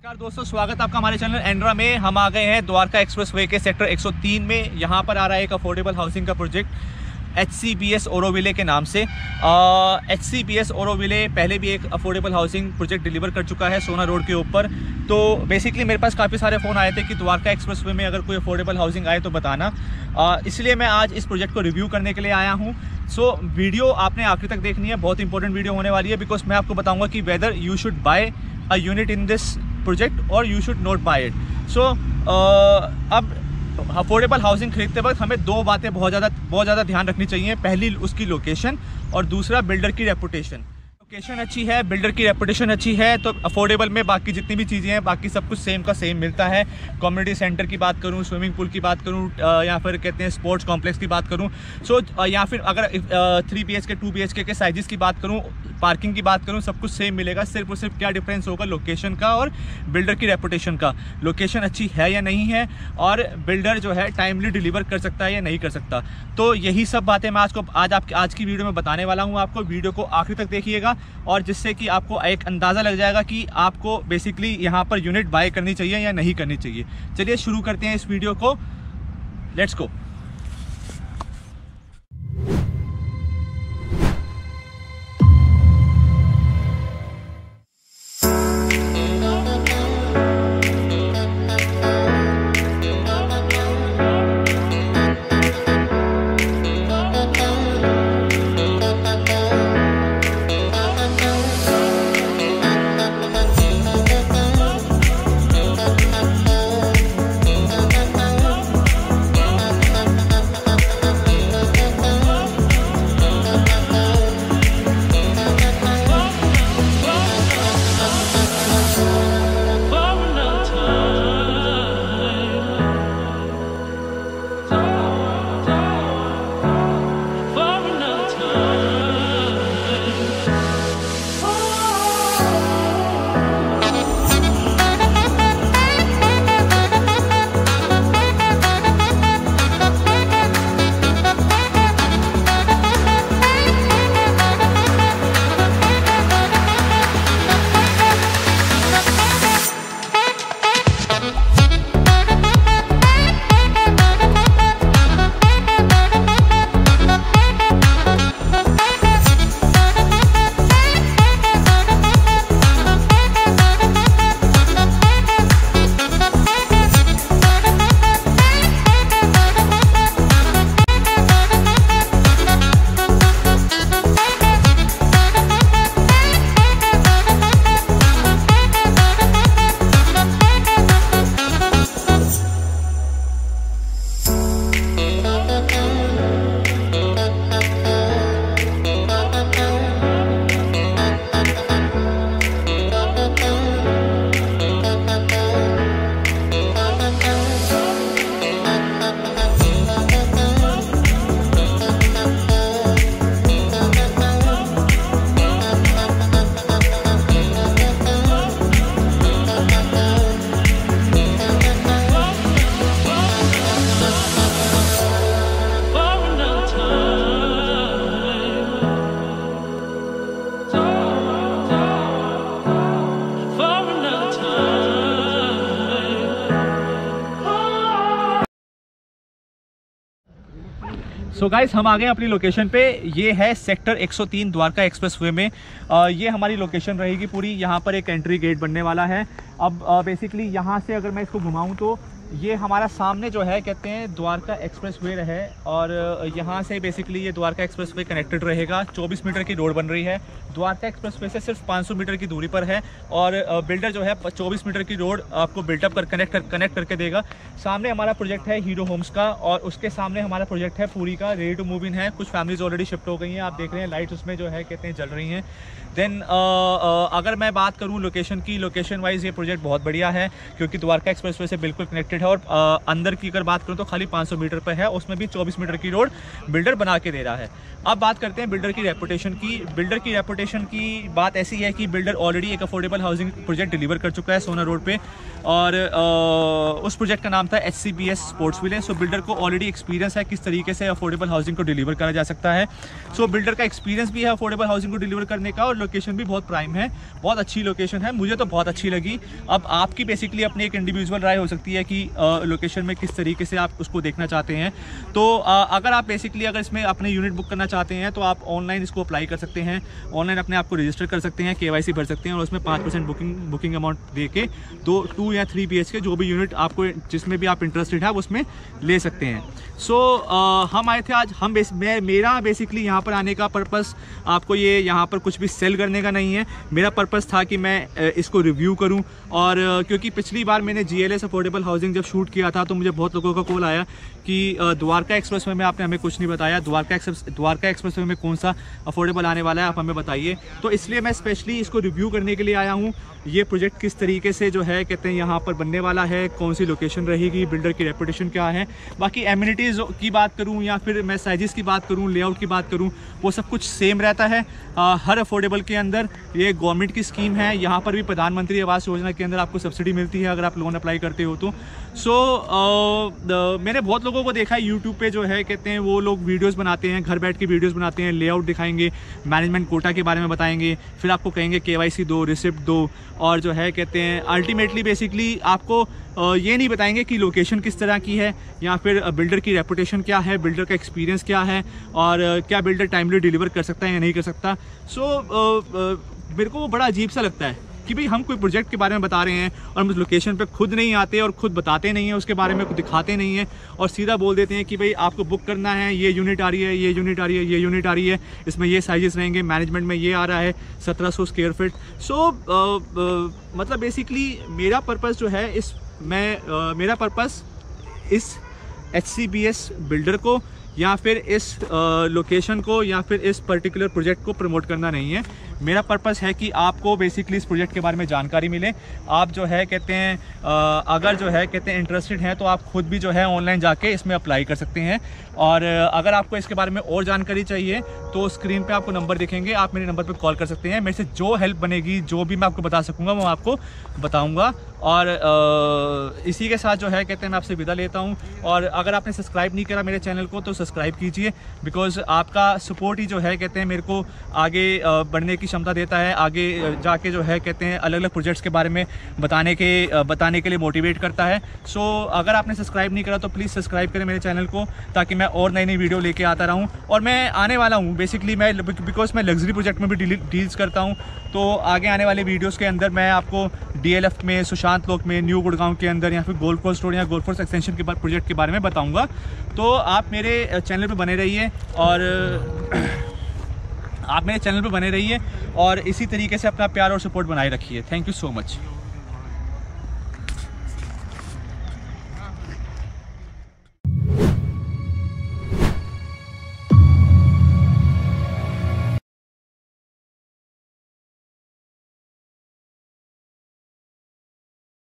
नमस्कार दोस्तों, स्वागत आपका हमारे चैनल एंड्रा में। हम आ गए हैं द्वारका एक्सप्रेसवे के सेक्टर 103 में। यहाँ पर आ रहा है एक अफोर्डेबल हाउसिंग का प्रोजेक्ट HCBS ओरोविले के नाम से। HCBS ओरोविले पहले भी एक अफोर्डेबल हाउसिंग प्रोजेक्ट डिलीवर कर चुका है सोना रोड के ऊपर। तो बेसिकली मेरे पास काफ़ी सारे फ़ोन आए थे कि द्वारका एक्सप्रेसवे में अगर कोई अफोर्डेबल हाउसिंग आए तो बताना। इसलिए मैं आज इस प्रोजेक्ट को रिव्यू करने के लिए आया हूँ। सो वीडियो आपने आखिर तक देखनी है, बहुत इंपॉर्टेंट वीडियो होने वाली है, बिकॉज मैं आपको बताऊँगा कि whether you should buy a unit in this project और you should not buy it. So अब अफोर्डेबल हाउसिंग खरीदते वक्त हमें दो बातें बहुत ज़्यादा ध्यान रखनी चाहिए। पहली उसकी लोकेशन और दूसरा बिल्डर की रेपुटेशन। लोकेशन अच्छी है, बिल्डर की रेपुटेशन अच्छी है तो अफोर्डेबल में बाकी जितनी भी चीज़ें हैं बाकी सब कुछ सेम का सेम मिलता है। कम्युनिटी सेंटर की बात करूं, स्विमिंग पूल की बात करूं, या फिर कहते हैं स्पोर्ट्स कॉम्प्लेक्स की बात करूं, या फिर अगर 3 BHK 2 BHK के साइजेस की बात करूं, पार्किंग की बात करूं, सब कुछ सेम मिलेगा। सिर्फ और सिर्फ क्या डिफरेंस होगा लोकेशन का और बिल्डर की रेपुटेशन का। लोकेशन अच्छी है या नहीं है और बिल्डर जो है टाइमली डिलीवर कर सकता है या नहीं कर सकता। तो यही सब बातें मैं आज की वीडियो में बताने वाला हूँ आपको। वीडियो को आखिर तक देखिएगा और जिससे कि आपको एक अंदाज़ा लग जाएगा कि आपको बेसिकली यहाँ पर यूनिट बाय करनी चाहिए या नहीं करनी चाहिए। चलिए शुरू करते हैं इस वीडियो को, लेट्स गो। सो गाइस, हम आ गए अपनी लोकेशन पे। ये है सेक्टर 103 द्वारका एक्सप्रेसवे में। ये हमारी लोकेशन रहेगी पूरी। यहाँ पर एक एंट्री गेट बनने वाला है। अब बेसिकली यहाँ से अगर मैं इसको घुमाऊँ तो ये हमारा सामने जो है कहते हैं द्वारका एक्सप्रेसवे है और यहाँ से बेसिकली ये द्वारका एक्सप्रेसवे कनेक्टेड रहेगा। 24 मीटर की रोड बन रही है। द्वारका एक्सप्रेसवे से सिर्फ 500 मीटर की दूरी पर है और बिल्डर जो है 24 मीटर की रोड आपको बिल्टअप कर कनेक्ट करके देगा। सामने हमारा प्रोजेक्ट है हीरो होम्स का और उसके सामने हमारा प्रोजेक्ट है पूरी का, रेडी टू मूव इन है। कुछ फैमिलीज ऑलरेडी शिफ्ट हो गई हैं, आप देख रहे हैं लाइट्स उसमें जो है कहते हैं जल रही हैं। देन अगर मैं बात करूं लोकेशन की, लोकेशन वाइज ये प्रोजेक्ट बहुत बढ़िया है क्योंकि द्वारका एक्सप्रेसवे से बिल्कुल कनेक्टेड है और अंदर की अगर बात करूं तो खाली 500 मीटर पर है, उसमें भी 24 मीटर की रोड बिल्डर बना के दे रहा है। अब बात करते हैं बिल्डर की रेपुटेशन की। बिल्डर की रेपुटेशन की बात ऐसी है कि बिल्डर ऑलरेडी एक अफोर्डेबल हाउसिंग प्रोजेक्ट डिलीवर कर चुका है सोना रोड पे और उस प्रोजेक्ट का नाम था HCBS स्पोर्ट्स विले। सो बिल्डर को ऑलरेडी एक्सपीरियंस है किस तरीके से अफोर्डेबल हाउसिंग को डिलीवर करा जा सकता है। सो बिल्डर का एक्सपीरियंस भी है अफोर्डेबल हाउसिंग को डिलीवर करने का और लोकेशन भी बहुत प्राइम है, बहुत अच्छी लोकेशन है, मुझे तो बहुत अच्छी लगी। अब आपकी बेसिकली अपनी एक इंडिविजुअल राय हो सकती है कि लोकेशन में किस तरीके से आप उसको देखना चाहते हैं। तो अगर आप बेसिकली अगर इसमें अपने यूनिट बुक करना चाहते हैं तो आप ऑनलाइन इसको अप्लाई कर सकते हैं, ऑनलाइन अपने आप को रजिस्टर कर सकते हैं, KYC भर सकते हैं और उसमें 5% बुकिंग अमाउंट दे के 2 या 3 BHK जो भी यूनिट आपको जिसमें भी आप इंटरेस्टेड है उसमें ले सकते हैं। सो हम आए थे आज, मेरा बेसिकली यहाँ पर आने का पर्पस आपको ये यहाँ पर कुछ भी सेल करने का नहीं है। मेरा पर्पस था कि मैं इसको रिव्यू करूँ, और क्योंकि पिछली बार मैंने GLS अफोर्डेबल हाउसिंग जब शूट किया था तो मुझे बहुत लोगों का कॉल आया कि द्वारका एक्सप्रेसवे में आपने हमें कुछ नहीं बताया, द्वारका एक्सप्रेसवे में कौन सा अफोर्डेबल आने वाला है, आप हमें बताइए। तो इसलिए मैं स्पेशली इसको रिव्यू करने के लिए आया हूँ। ये प्रोजेक्ट किस तरीके से जो है कहते हैं यहाँ पर बनने वाला है, कौन सी लोकेशन रहेगी, बिल्डर की रेपुटेशन क्या है, बाकी एमिनिटीज़ की बात करूँ या फिर मैं साइजेस की बात करूँ, लेआउट की बात करूँ, वो सब कुछ सेम रहता है हर अफोर्डेबल के अंदर। ये गवर्नमेंट की स्कीम है, यहाँ पर भी प्रधानमंत्री आवास योजना के अंदर आपको सब्सिडी मिलती है अगर आप लोन अप्लाई करते हो तो। मैंने बहुत लोगों को देखा है यूट्यूब पे जो है कहते हैं वो लोग वीडियोस बनाते हैं, घर बैठ के वीडियोस बनाते हैं, लेआउट दिखाएंगे, मैनेजमेंट कोटा के बारे में बताएंगे, फिर आपको कहेंगे KYC दो, रिसिप्ट दो, और जो है कहते हैं अल्टीमेटली बेसिकली आपको ये नहीं बताएंगे कि लोकेशन किस तरह की है या फिर बिल्डर की रेपुटेशन क्या है, बिल्डर का एक्सपीरियंस क्या है, और क्या बिल्डर टाइमली डिलीवर कर सकता है या नहीं कर सकता। मेरे को वो बड़ा अजीब सा लगता है कि भाई हम कोई प्रोजेक्ट के बारे में बता रहे हैं और हम उस लोकेशन पे खुद नहीं आते और खुद बताते नहीं हैं उसके बारे में, कुछ दिखाते नहीं हैं और सीधा बोल देते हैं कि भाई आपको बुक करना है, ये यूनिट आ रही है, ये यूनिट आ रही है, ये यूनिट आ रही है, इसमें ये साइजेस रहेंगे, मैनेजमेंट में ये आ रहा है 1700 स्क्वायर फीट। मतलब बेसिकली मेरा पर्पस जो है मेरा पर्पस इस HCBS बिल्डर को या फिर इस लोकेशन को या फिर इस पर्टिकुलर प्रोजेक्ट को प्रमोट करना नहीं है। मेरा पर्पस है कि आपको बेसिकली इस प्रोजेक्ट के बारे में जानकारी मिले। आप जो है कहते हैं अगर जो है कहते हैं इंटरेस्टेड हैं तो आप खुद भी जो है ऑनलाइन जाके इसमें अप्लाई कर सकते हैं। और अगर आपको इसके बारे में और जानकारी चाहिए तो स्क्रीन पे आपको नंबर दिखेंगे, आप मेरे नंबर पे कॉल कर सकते हैं। मेरे से जो हेल्प बनेगी, जो भी मैं आपको बता सकूँगा वो आपको बताऊँगा। और इसी के साथ जो है कहते हैं मैं आपसे विदा लेता हूँ। और अगर आपने सब्सक्राइब नहीं करा मेरे चैनल को तो सब्सक्राइब कीजिए, बिकॉज आपका सपोर्ट ही जो है कहते हैं मेरे को आगे बढ़ने की क्षमता देता है, आगे जाके जो है कहते हैं अलग अलग प्रोजेक्ट्स के बारे में बताने के लिए मोटिवेट करता है। सो अगर आपने सब्सक्राइब नहीं करा तो प्लीज़ सब्सक्राइब करें मेरे चैनल को, ताकि मैं और नई नई वीडियो लेके आता रहूँ। और मैं आने वाला हूँ बेसिकली बिकॉज मैं लग्जरी प्रोजेक्ट में भी डील्स करता हूँ, तो आगे आने वाले वीडियोज़ के अंदर मैं आपको DLF में, सुशांत लोक में, न्यू गुड़गांव के अंदर या फिर गोल्ड कोस्ट रोड या गोल्ड कोस्ट एक्सटेंशन के प्रोजेक्ट के बारे में बताऊँगा। तो आप मेरे चैनल पर बने रहिए और इसी तरीके से अपना प्यार और सपोर्ट बनाए रखिए। Thank you so much.